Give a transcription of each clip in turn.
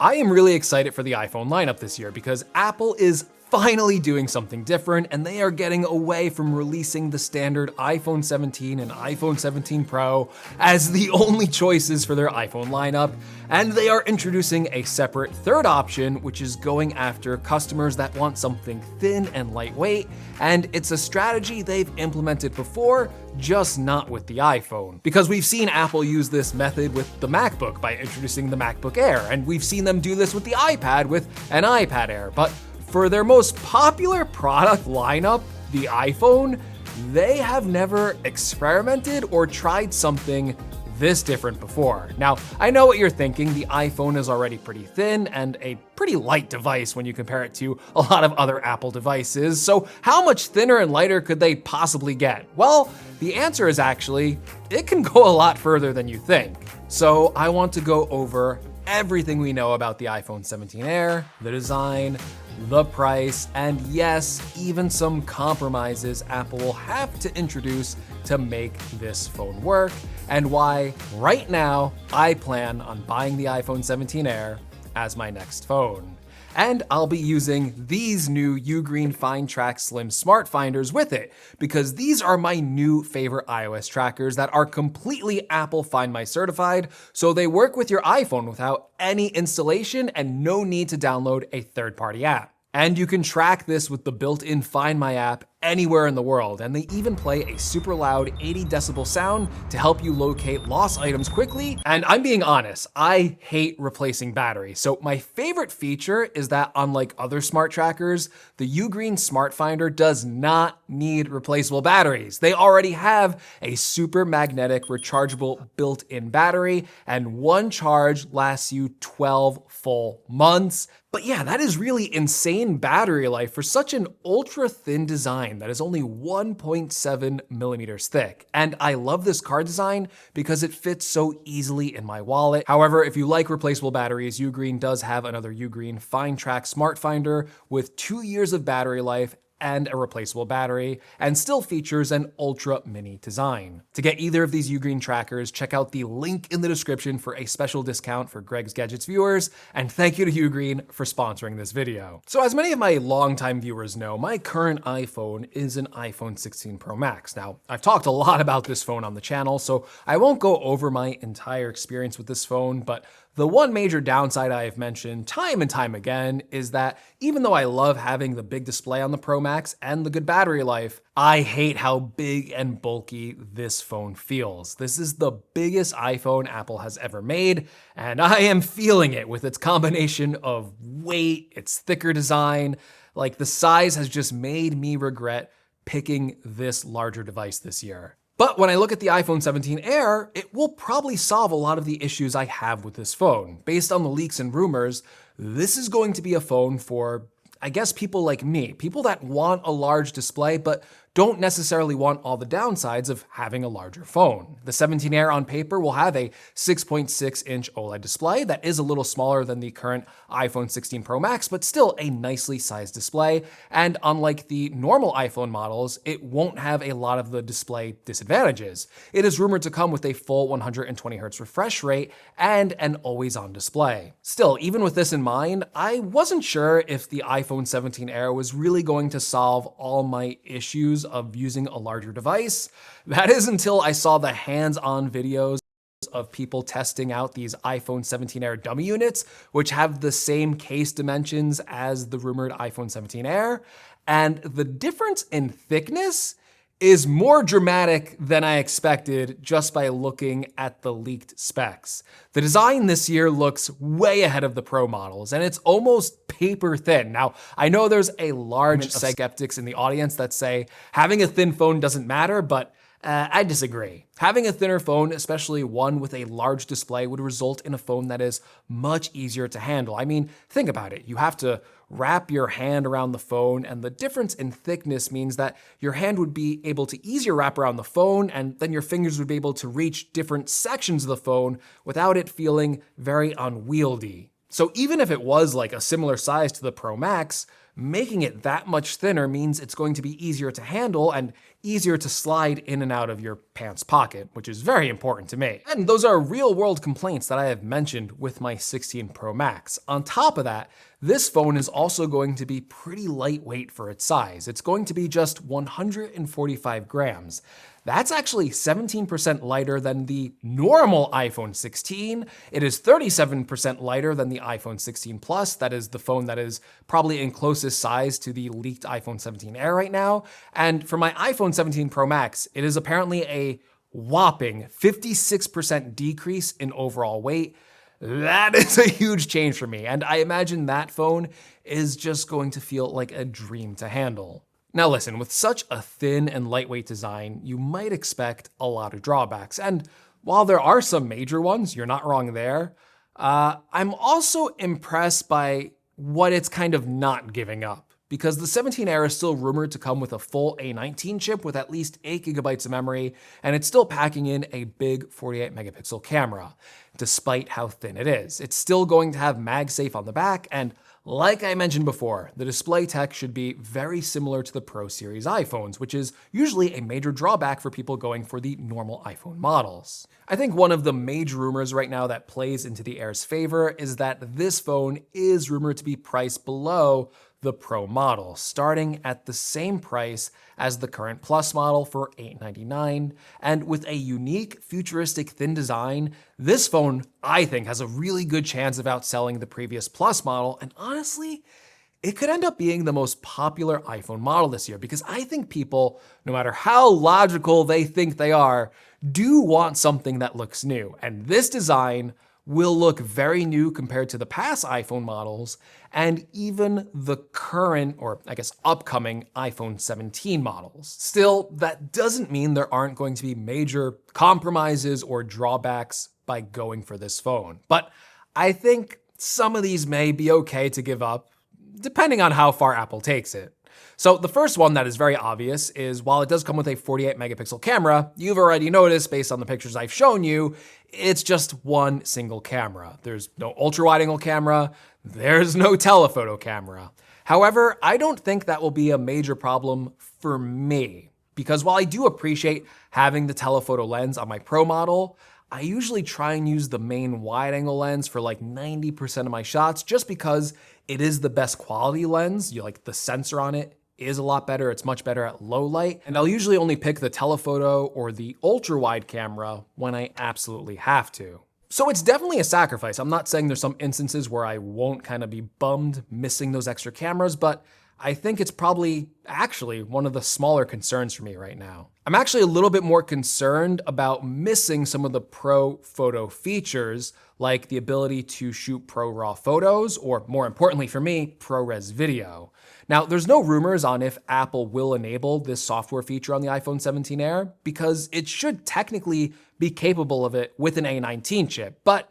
I am really excited for the iPhone lineup this year because Apple is finally doing something different, and they are getting away from releasing the standard iPhone 17 and iPhone 17 Pro as the only choices for their iPhone lineup, and they are introducing a separate third option, which is going after customers that want something thin and lightweight, and it's a strategy they've implemented before, just not with the iPhone. Because we've seen Apple use this method with the MacBook by introducing the MacBook Air, and we've seen them do this with the iPad with an iPad Air, but for their most popular product lineup, the iPhone, they have never experimented or tried something this different before. Now, I know what you're thinking, the iPhone is already pretty thin and a pretty light device when you compare it to a lot of other Apple devices, so how much thinner and lighter could they possibly get? Well, the answer is actually, it can go a lot further than you think. So I want to go over everything we know about the iPhone 17 Air, the design, the price, and yes, even some compromises Apple will have to introduce to make this phone work, and why right now I plan on buying the iPhone 17 Air as my next phone. And I'll be using these new Ugreen Find Track Slim Smart Finders with it, because these are my new favorite iOS trackers that are completely Apple Find My certified, so they work with your iPhone without any installation and no need to download a third-party app. And you can track this with the built-in Find My app anywhere in the world, and they even play a super loud 80 decibel sound to help you locate lost items quickly. And I'm being honest, I hate replacing batteries. So my favorite feature is that unlike other smart trackers, the Ugreen Smart Finder does not need replaceable batteries. They already have a super magnetic rechargeable built-in battery, and one charge lasts you 12 full months. But yeah, that is really insane battery life for such an ultra thin design that is only 1.7 millimeters thick. And I love this card design because it fits so easily in my wallet. However, if you like replaceable batteries, Ugreen does have another Ugreen Find Track Smart Finder with 2 years of battery life and a replaceable battery, and still features an ultra mini design. To get either of these Ugreen trackers, check out the link in the description for a special discount for Greg's Gadgets viewers, and thank you to Ugreen for sponsoring this video. So as many of my longtime viewers know, my current iPhone is an iPhone 16 Pro Max. Now, I've talked a lot about this phone on the channel, so I won't go over my entire experience with this phone, but the one major downside I have mentioned time and time again is that even though I love having the big display on the Pro Max and the good battery life, I hate how big and bulky this phone feels. This is the biggest iPhone Apple has ever made, and I am feeling it with its combination of weight, its thicker design. Like, the size has just made me regret picking this larger device this year. But when I look at the iPhone 17 Air, it will probably solve a lot of the issues I have with this phone. Based on the leaks and rumors, this is going to be a phone for, I guess, people like me, people that want a large display but don't necessarily want all the downsides of having a larger phone. The 17 Air on paper will have a 6.6-inch OLED display that is a little smaller than the current iPhone 16 Pro Max, but still a nicely sized display. And unlike the normal iPhone models, it won't have a lot of the display disadvantages. It is rumored to come with a full 120Hz refresh rate and an always-on display. Still, even with this in mind, I wasn't sure if the iPhone 17 Air was really going to solve all my issues of using a larger device. That is until I saw the hands-on videos of people testing out these iPhone 17 Air dummy units, which have the same case dimensions as the rumored iPhone 17 Air, and the difference in thickness is more dramatic than I expected just by looking at the leaked specs. The design this year looks way ahead of the Pro models, and it's almost paper thin. Now, I know there's a large set of skeptics in the audience that say having a thin phone doesn't matter, but I disagree. Having a thinner phone, especially one with a large display, would result in a phone that is much easier to handle. I mean, think about it. You have to wrap your hand around the phone, and the difference in thickness means that your hand would be able to easier wrap around the phone, and then your fingers would be able to reach different sections of the phone without it feeling very unwieldy. So even if it was like a similar size to the Pro Max, making it that much thinner means it's going to be easier to handle and easier to slide in and out of your pants pocket, which is very important to me. And those are real-world complaints that I have mentioned with my 16 Pro Max. On top of that, this phone is also going to be pretty lightweight for its size. It's going to be just 145 grams. That's actually 17% lighter than the normal iPhone 16. It is 37% lighter than the iPhone 16 Plus. That is the phone that is probably in closest size to the leaked iPhone 17 Air right now. And for my iPhone 17 Pro Max, it is apparently a whopping 56% decrease in overall weight. That is a huge change for me, and I imagine that phone is just going to feel like a dream to handle. Now listen, with such a thin and lightweight design, you might expect a lot of drawbacks, and while there are some major ones, you're not wrong there, I'm also impressed by what it's kind of not giving up. Because the 17 Air is still rumored to come with a full A19 chip with at least 8 gigabytes of memory, and it's still packing in a big 48 megapixel camera, despite how thin it is. It's still going to have MagSafe on the back, and like I mentioned before, the display tech should be very similar to the Pro Series iPhones, which is usually a major drawback for people going for the normal iPhone models. I think one of the major rumors right now that plays into the Air's favor is that this phone is rumored to be priced below the Pro model, starting at the same price as the current Plus model for $899. And with a unique, futuristic, thin design, this phone, I think, has a really good chance of outselling the previous Plus model, and honestly, it could end up being the most popular iPhone model this year because I think people, no matter how logical they think they are, do want something that looks new. And this design will look very new compared to the past iPhone models and even the current, or I guess upcoming, iPhone 17 models. Still, that doesn't mean there aren't going to be major compromises or drawbacks by going for this phone. But I think some of these may be okay to give up, depending on how far Apple takes it. So the first one that is very obvious is while it does come with a 48 megapixel camera, you've already noticed based on the pictures I've shown you, it's just one single camera. There's no ultra wide angle camera, there's no telephoto camera. However, I don't think that will be a major problem for me, because while I do appreciate having the telephoto lens on my Pro model, I usually try and use the main wide angle lens for like 90% of my shots just because it is the best quality lens. The sensor on it is a lot better. It's much better at low light. And I'll usually only pick the telephoto or the ultra wide camera when I absolutely have to. So it's definitely a sacrifice. I'm not saying there's some instances where I won't kind of be bummed missing those extra cameras, but I think it's probably actually one of the smaller concerns for me right now. I'm actually a little bit more concerned about missing some of the Pro photo features, like the ability to shoot Pro RAW photos, or more importantly for me, ProRes video. Now, there's no rumors on if Apple will enable this software feature on the iPhone 17 Air, because it should technically be capable of it with an A19 chip, but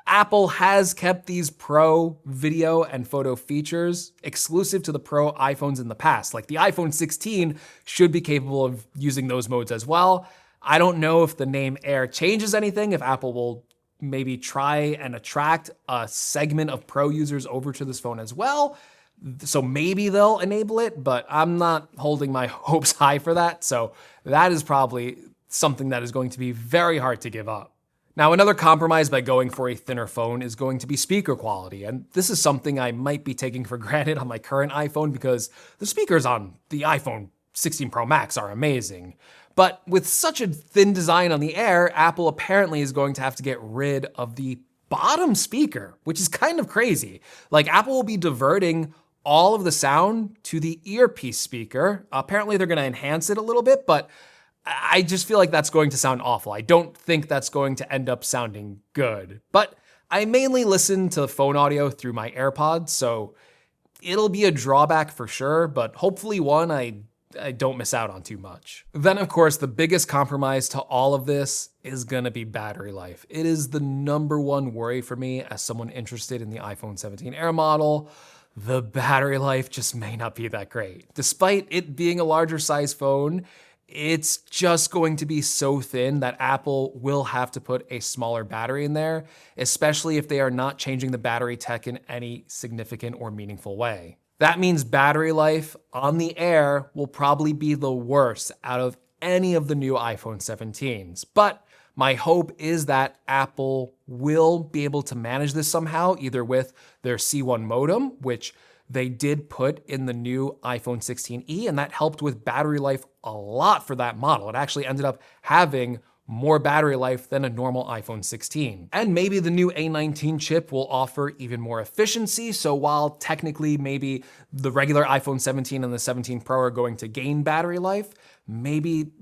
Apple has kept these Pro video and photo features exclusive to the Pro iPhones in the past. Like the iPhone 16 should be capable of using those modes as well. I don't know if the name Air changes anything, if Apple will maybe try and attract a segment of Pro users over to this phone as well. So maybe they'll enable it, but I'm not holding my hopes high for that. So that is probably something that is going to be very hard to give up. Now, another compromise by going for a thinner phone is going to be speaker quality, and this is something I might be taking for granted on my current iPhone because the speakers on the iPhone 16 Pro Max are amazing. But with such a thin design on the Air, Apple apparently is going to have to get rid of the bottom speaker, which is kind of crazy. Like, Apple will be diverting all of the sound to the earpiece speaker. Apparently they're going to enhance it a little bit, but I just feel like that's going to sound awful. I don't think that's going to end up sounding good. But I mainly listen to phone audio through my AirPods, so it'll be a drawback for sure, but hopefully one I don't miss out on too much. Then, of course, the biggest compromise to all of this is gonna be battery life. It is the #1 worry for me as someone interested in the iPhone 17 Air model. The battery life just may not be that great. Despite it being a larger size phone, it's just going to be so thin that Apple will have to put a smaller battery in there, especially if they are not changing the battery tech in any significant or meaningful way. That means battery life on the Air will probably be the worst out of any of the new iPhone 17s. But my hope is that Apple will be able to manage this somehow, either with their C1 modem, which they did put in the new iPhone 16e, and that helped with battery life a lot for that model. It actually ended up having more battery life than a normal iPhone 16. And maybe the new A19 chip will offer even more efficiency, so while technically maybe the regular iPhone 17 and the 17 Pro are going to gain battery life, maybe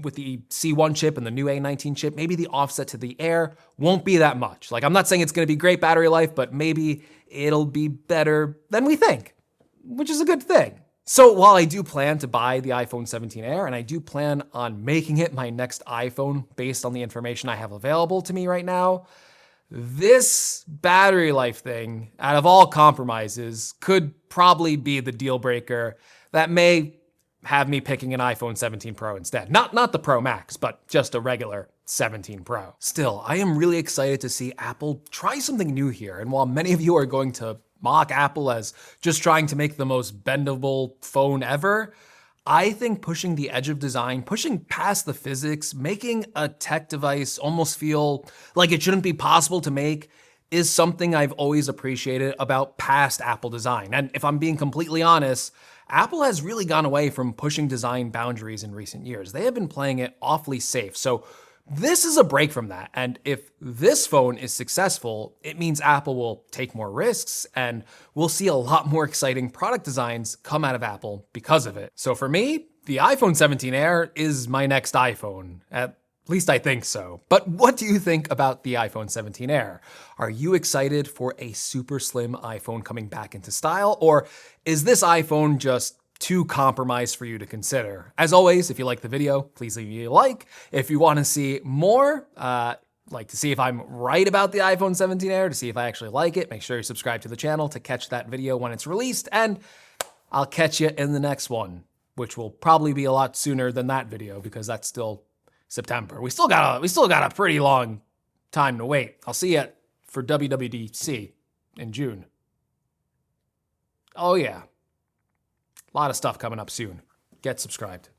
with the C1 chip and the new A19 chip, maybe the offset to the Air won't be that much. Like, I'm not saying it's gonna be great battery life, but maybe it'll be better than we think, which is a good thing. So while I do plan to buy the iPhone 17 Air, and I do plan on making it my next iPhone based on the information I have available to me right now, this battery life thing, out of all compromises, could probably be the deal breaker that may have me picking an iPhone 17 Pro instead. Not the Pro Max, but just a regular 17 Pro. Still, I am really excited to see Apple try something new here, and while many of you are going to mock Apple as just trying to make the most bendable phone ever, I think pushing the edge of design, pushing past the physics, making a tech device almost feel like it shouldn't be possible to make is something I've always appreciated about past Apple design. And if I'm being completely honest, Apple has really gone away from pushing design boundaries in recent years. They have been playing it awfully safe. So this is a break from that, and if this phone is successful, it means Apple will take more risks, and we'll see a lot more exciting product designs come out of Apple because of it. So for me, the iPhone 17 Air is my next iPhone. At least I think so. But what do you think about the iPhone 17 Air? Are you excited for a super slim iPhone coming back into style, or is this iPhone just too compromised for you to consider? As always, if you like the video, please leave me a like. If you want to see more, like to see if I'm right about the iPhone 17 Air, to see if I actually like it, make sure you subscribe to the channel to catch that video when it's released, and I'll catch you in the next one, which will probably be a lot sooner than that video because that's still September. We still got a pretty long time to wait. I'll see you for WWDC in June. Oh yeah. A lot of stuff coming up soon. Get subscribed.